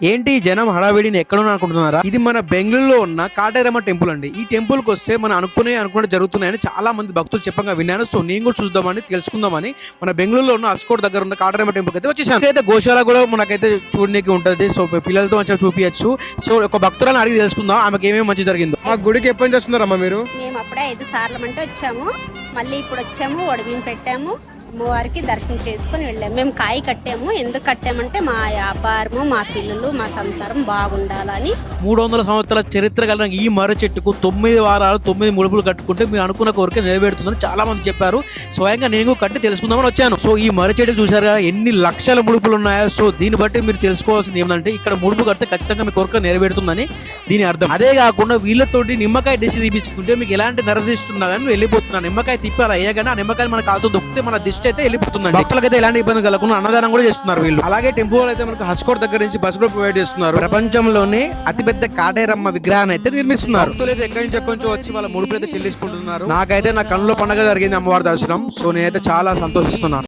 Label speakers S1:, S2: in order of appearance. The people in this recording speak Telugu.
S1: ఏంటి జనం హడావిడిని ఎక్కడో అనుకుంటున్నారా? ఇది మన బెంగళూరులో ఉన్న కాటేరమ్మ టెంపుల్ అండి. ఈ టెంపుల్ కి వస్తే మనం అనుకునే జరుగుతున్నాయని చాలా మంది భక్తులు చెప్పగా విన్నాను. సో నేను కూడా చూద్దామని తెలుసుకుందామని మన బెంగళూరులో ఉన్న అస్కోట్ దగ్గర ఉన్న కాటేరమ్మ టెంపుల్ అయితే వచ్చేసాను. అయితే గోశాల కూడా మనకైతే చూడడానికి ఉంటది. సో పిల్లలతో మంచిగా చూపించచ్చు. సో ఒక భక్తులను అడిగి తెలుసుకుందాం ఆమెకి ఏమేమి మంచి జరిగిందో. ఆ గుడికి ఎప్పటి నుంచి వస్తున్నారమ్మా మీరు?
S2: మేము అప్పుడే 5 సార్లు అంటే వచ్చాము. మళ్ళీ ఇప్పుడు వచ్చాము, వడిబియ్యం పెట్టాము, అమ్మవారికి దర్శనం చేసుకుని వెళ్ళాము. మేము కాయ కట్టాము. ఎందుకు కట్టామంటే మా వ్యాపారము, మా పిల్లలు, మా సంసారం బాగుండాలని.
S1: 300 సంవత్సరాల చరిత్ర కలిగిన ఈ మర్రి చెట్టుకు 9 వారాలు 9 ముడుపులు కట్టుకుంటే మీరు అనుకున్న కోరిక నెరవేరుతుందని చాలా మంది చెప్పారు. స్వయంగా నేను కట్టి తెలుసుకుందామని వచ్చాను. సో ఈ మర్రి చెట్టుకు చూసారా ఎన్ని లక్షల ముడుపులు ఉన్నాయో. సో దీన్ని బట్టి మీరు తెలుసుకోవాల్సింది ఏమంటే ఇక్కడ ముడుపు కడితే ఖచ్చితంగా మీ కోరిక నెరవేరుతుందని దీని అర్థం. అదే కాకుండా వీళ్ళతోటి నిమ్మకాయ దిష్టి తీపించుకుంటే మీకు ఎలాంటి నరదిస్తున్నా కానీ వెళ్ళిపోతున్నారు. నిమ్మకాయ తిప్పాలి అయ్యాగానే ఆ నిమ్మకాయ మన కాలుతో దొక్కితే మన దిష్టి అయితే వెళ్ళిపోతుందండి. భక్తులకైతే ఎలాంటి ఇబ్బంది కలగకుండా అన్నదానం కూడా చేస్తున్నారు వీళ్ళు. అలాగే టెంపుల్ అయితే మనకు హస్కోట్ దగ్గర నుంచి బస్ కూడా ప్రొవైడ్ చేస్తున్నారు. ప్రపంచంలోనే అతిపెద్ద కాటేరమ్మ విగ్రహాన్ని అయితే నిర్మిస్తున్నారు. భక్తులు అయితే ఎక్కడి నుంచి కొంచెం వచ్చి వాళ్ళ ముడుపులు అయితే చెల్లించుకుంటున్నారు. నాకైతే నా కన్నులో పండుగ జరిగింది అమ్మవారి దర్శనం. సో నేనైతే చాలా సంతోషిస్తున్నాను.